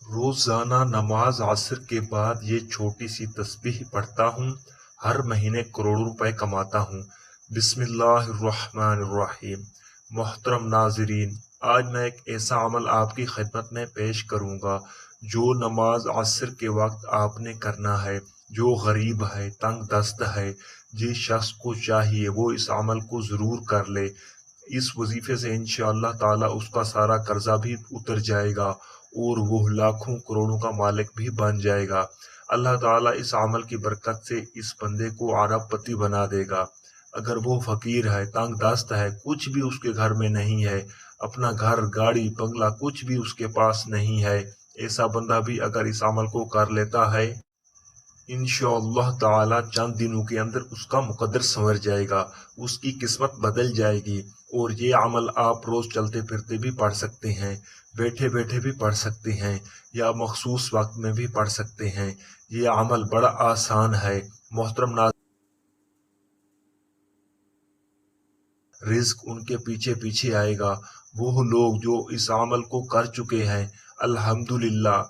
रोज़ाना नमाज असर के बाद ये छोटी सी तस्बीह पढ़ता हूँ। हर महीने करोड़ों रुपए कमाता हूँ। बिस्मिल्लाहिर्रहमानिर्रहीम। मोहतरम नाज़रीन, आज मैं एक ऐसा अमल आपकी खिदमत में पेश करूँगा जो नमाज असर के वक्त आपने करना है। जो गरीब है, तंग दस्त है, जिस शख्स को चाहिए वो इस अमल को ज़रूर कर ले। इस वजीफे से इंशाअल्लाह ताला उसका सारा कर्जा भी उतर जाएगा और वो लाखों करोड़ों का मालिक भी बन जाएगा। अल्लाह ताला इस अमल की बरकत से इस बंदे को अरबपति बना देगा। अगर वो फकीर है, तंग दस्त है, कुछ भी उसके घर में नहीं है, अपना घर, गाड़ी, बंगला कुछ भी उसके पास नहीं है, ऐसा बंदा भी अगर इस अमल को कर लेता है, इंशाअल्लाह ताला चंद दिनों के अंदर उसका मुकद्दर संवर जाएगा, उसकी किस्मत बदल जाएगी। और ये अमल आप रोज चलते फिरते भी पढ़ सकते हैं, बैठे बैठे भी पढ़ सकते हैं, या मखसूस वक्त में भी पढ़ सकते हैं। ये अमल बड़ा आसान है। मोहतरम नाज़रीन, रिज्क उनके पीछे पीछे आएगा। वो लोग जो इस अमल को कर चुके हैं, अल्हम्दुलिल्लाह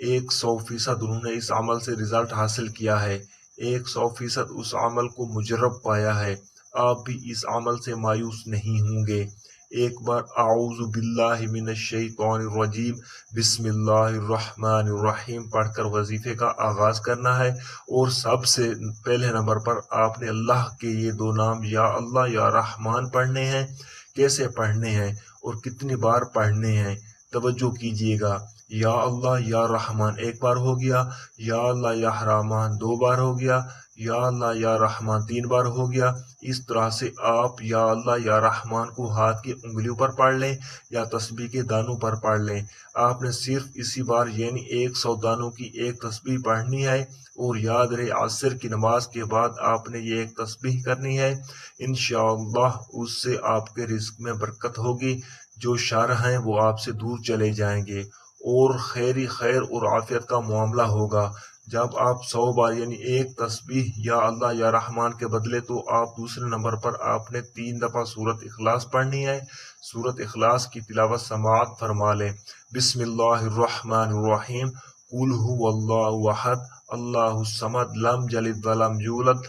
100% उन्होंने इस अमल से रिजल्ट हासिल किया है, 100% उस अमल को मुजर्रब पाया है। आप भी इस अमल से मायूस नहीं होंगे। एक बार आऊज़ु बिल्लाहि मिनश शैतानिर रजीम बिस्मिल्लाहिर्रहमानिर्रहीम पढ़कर वजीफे का आगाज करना है। और सबसे पहले नंबर पर आपने अल्लाह के ये दो नाम या अल्लाह या रहमान पढ़ने हैं। कैसे पढ़ने हैं और कितनी बार पढ़ने हैं, तवज्जो कीजिएगा। या अल्लाह या रहमान एक बार हो गया, या अल्लाह या रहमान दो बार हो गया, या अल्लाह या रहमान तीन बार हो गया। इस तरह से आप या अल्लाह या रहमान को हाथ की उंगलियों पर पढ़ लें या तस्बीह के दानों पर पढ़ लें। आपने सिर्फ इसी बार यानी 100 दानों की एक तस्बीह पढ़नी है। और याद रहे, असर की नमाज के बाद आपने ये एक तस्बीह करनी है। इंशाअल्लाह उससे आपके रिस्क में बरकत होगी, जो शर हैं वो आपसे दूर चले जाएंगे और खैर ही खैर और आफियत का मामला होगा। जब आप 100 बार यानी एक तस्बीह या अल्लाह या रहमान के बदले तो आप दूसरे नंबर पर आपने 3 दफ़ा सूरत इखलास पढ़नी है। सूरत इखलास की तिलावत समाअत फरमा लें। बिस्मिल्लाहिर्रहमानिर्रहीम। कुल हुवल्लाहु अहद अल्लाहुस समद लम यलिद वलम यूलद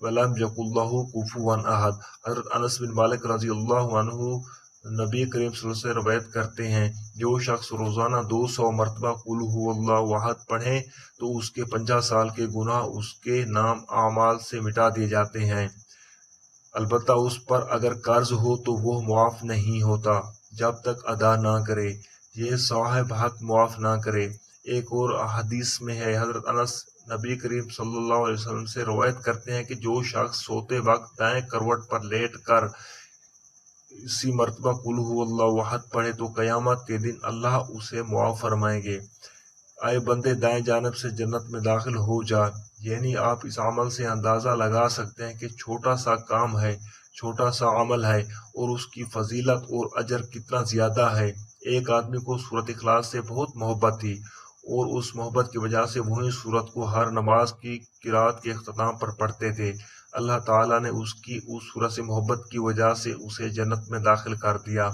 वलम यकुल लहू कुफुवन अहद। हज़रत अनस बिन मालिक रज़ी अल्लाहु अन्हु नबी करीम सल्लल्लाहु अलैहि वसल्लम से रवायत करते हैं, जो शख्स रोजाना 200 मरतबा कुल हुवल्लाहु अहद पढ़े तो उसके 50 साल के गुनाह उसके नाम आमाल से मिटा दिए जाते हैं। अलबत्ता उस पर अगर कर्ज हो तो वह मुआफ नहीं होता जब तक अदा ना करे, ये साहिब हक मुआफ ना करे। एक और हदीस में है, हजरत अनस नबी करीम सल्लल्लाहु अलैहि वसल्लम से रवायत करते हैं कि जो शख्स सोते वक्त दाएं करवट पर लेट कर इसी मर्तबा कुल हुवल्लाहु अहद पढ़े तो कयामत के दिन अल्लाह उसे मुआफ फरमाएंगे। आए बंदे, दाएं जानब से जन्नत में दाखिल हो जा। यानी आप इस अमल से अंदाज़ा लगा सकते हैं कि छोटा सा काम है, छोटा सा अमल है और उसकी फजीलत और अजर कितना ज़्यादा है। एक आदमी को सूरत इखलास से बहुत मोहब्बत थी और उस मोहब्बत की वजह से वही सूरत को हर नमाज की किरात के अख्ताम पर पढ़ते थे। अल्लाह ताला ने उसकी उस सूरत से मोहब्बत की वजह से उसे जन्नत में दाखिल कर दिया।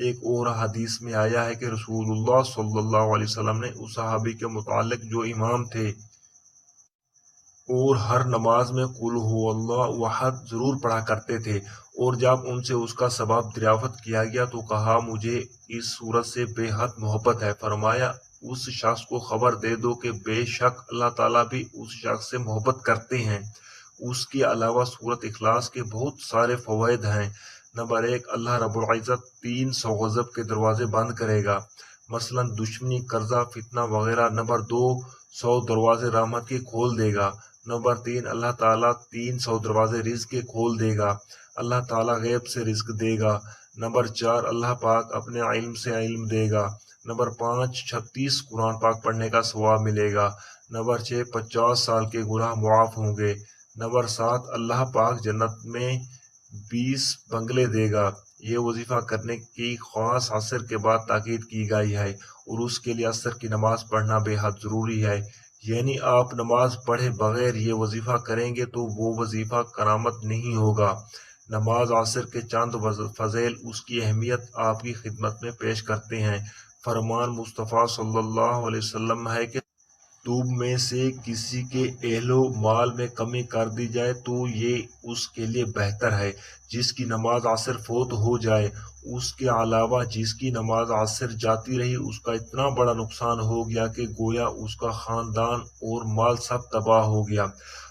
एक और हदीस में आया है कि रसूलुल्लाह सल्लल्लाहु अलैहि वसल्लम ने उस सहाबी के मुतालिक जो इमाम थे और हर नमाज में कुल हुवल्लाहु अहद जरूर पढ़ा करते थे, और जब उनसे उसका सबब दरियाफ्त किया गया तो कहा, मुझे इस सूरत से बेहद मोहब्बत है। फरमाया, उस शख्स को खबर दे दो कि बेशक अल्लाह ताला भी उस शख्स से मोहब्बत करते हैं। उसके अलावा सूरत इखलास के बहुत सारे फवायद हैं। नंबर 1, अल्लाह रब्बुल इज्जत 300 गजब के दरवाजे बंद करेगा, मसलन दुश्मनी, कर्जा, फितना वगैरह। नंबर 2, 100 दरवाजे रहमत के खोल देगा। नंबर 3, अल्लाह ताला 300 दरवाजे रिज्क के खोल देगा। अल्लाह ताला गैब से रिज्क देगा। नंबर 4, अल्लाह पाक अपने इल्म से इल्म देगा। नंबर 5, 36 कुरान पाक पढ़ने का सवाब मिलेगा। नंबर 6, 50 साल के गुनाह मुआफ होंगे। नंबर 7, अल्लाह पाक जन्नत में 20 बंगले देगा। ये वजीफा करने की खास असर के बाद ताकीद की गई है और उसके लिए असर की नमाज पढ़ना बेहद ज़रूरी है। यानी आप नमाज पढ़े बगैर ये वजीफा करेंगे तो वो वजीफा करामत नहीं होगा। नमाज असर के चंद फज़ैल उसकी अहमियत आपकी खिदमत में पेश करते हैं। فرمان مصطفیٰ صلی اللہ علیہ وسلم ہے کہ تم میں سے کسی کے اہل و مال میں کمی کر دی جائے تو یہ اس کے لیے بہتر ہے۔ جس کی نماز عصر فوت ہو جائے، اس کے علاوہ جس کی نماز عصر جاتی رہی، اس کا اتنا بڑا نقصان ہو گیا کہ گویا اس کا خاندان اور مال سب تباہ ہو گیا۔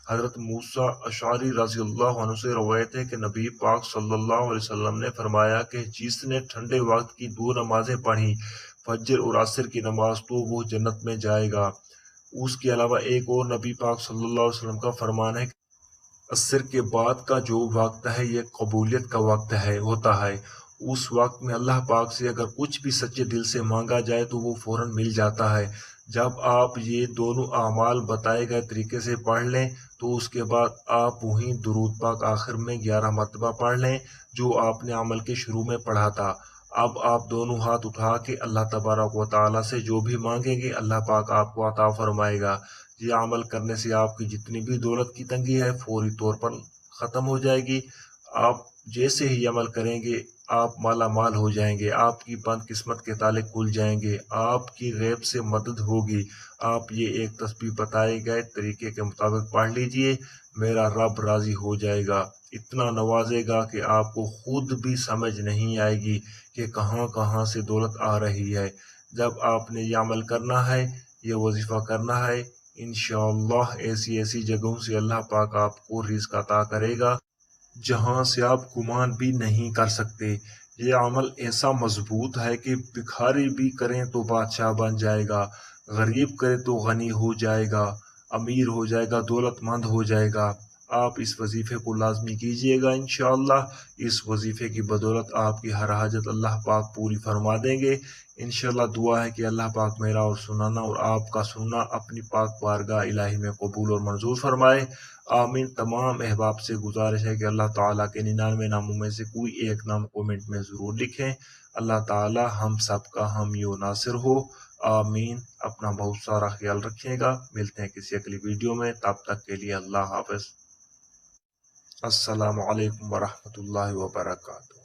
حضرت موسیٰ اشعری رضی اللہ عنہ سے روایت ہے کہ نبی پاک صلی اللہ علیہ وسلم نے فرمایا کہ جس نے ٹھنڈے وقت کی 2 نمازیں پڑھی، فجر اور عصر کی نماز، تو وہ جنت میں جائے گا۔ اس کے علاوہ ایک اور نبی پاک صلی اللہ علیہ وسلم کا فرمان ہے کہ عصر کے بعد کا جو وقت ہے یہ قبولیت کا وقت ہوتا ہے۔ اس وقت میں اللہ پاک سے اگر کچھ بھی سچے دل سے مانگا جائے تو وہ فوراً مل جاتا ہے۔ جب آپ یہ دونوں اعمال بتائے گئے طریقے سے پڑھ لیں تو اس کے بعد آپ وہیں درود پاک آخر میں 11 مرتبہ پڑھ لیں جو آپ نے عمل کے شروع میں پڑھا تھا۔ اب آپ دونوں ہاتھ اٹھا کے اللہ تبارک و تعالیٰ سے جو بھی مانگیں گے اللہ پاک آپ کو عطا فرمائے گا۔ یہ عمل کرنے سے آپ کی جتنی بھی دولت کی تنگی ہے فوری طور پر ختم ہو جائے گی۔ آپ جیسے ہی عمل کریں گے آپ مالا مال ہو جائیں گے، آپ کی بند قسمت کے تالے کھل جائیں گے، آپ کی غیب سے مدد ہوگی۔ آپ یہ ایک تسبیح بتائے گئے طریقے کے مطابق پڑھ لیجئے، میرا رب راضی ہو جائے گا، اتنا نوازے گا کہ آپ کو خود بھی سمجھ نہیں آئے گی کہ کہاں کہاں سے دولت آ رہی ہے۔ جب آپ نے یہ عمل کرنا ہے، یہ وظیفہ کرنا ہے، انشاءاللہ ایسی جگہوں سے اللہ پاک آپ کو رزق عطا کرے گا جہاں سے آپ گمان بھی نہیں کر سکتے۔ یہ عمل ایسا مضبوط ہے کہ بھکاری بھی کریں تو بادشاہ بن جائے گا، غریب کرے تو غنی ہو جائے گا، امیر ہو جائے گا، دولت مند ہو جائے گا۔ آپ اس وظیفے کو لازمی کیجئے گا، انشاءاللہ اس وظیفے کی بدولت آپ کی ہر حاجت اللہ پاک پوری فرما دیں گے۔ انشاءاللہ دعا ہے کہ اللہ پاک میرا اور سنانا اور آپ کا سننا اپنی پاک بارگاہ الہی میں قبول اور منظور فرمائے، آمین۔ تمام احباب سے گزارش ہے کہ اللہ تعالیٰ کے 99 ناموں میں سے کوئی ایک نام کومنٹ میں ضرور لکھیں۔ اللہ تعالیٰ ہم سب کا حامی و ناصر ہو، آمین۔ اپنا بہت سارا خیال رکھیے گا، ملتے ہیں کسی اگلی ویڈیو میں، تب تک کے لیے اللہ حافظ۔ السلام علیکم ورحمۃ اللہ وبرکاتہ۔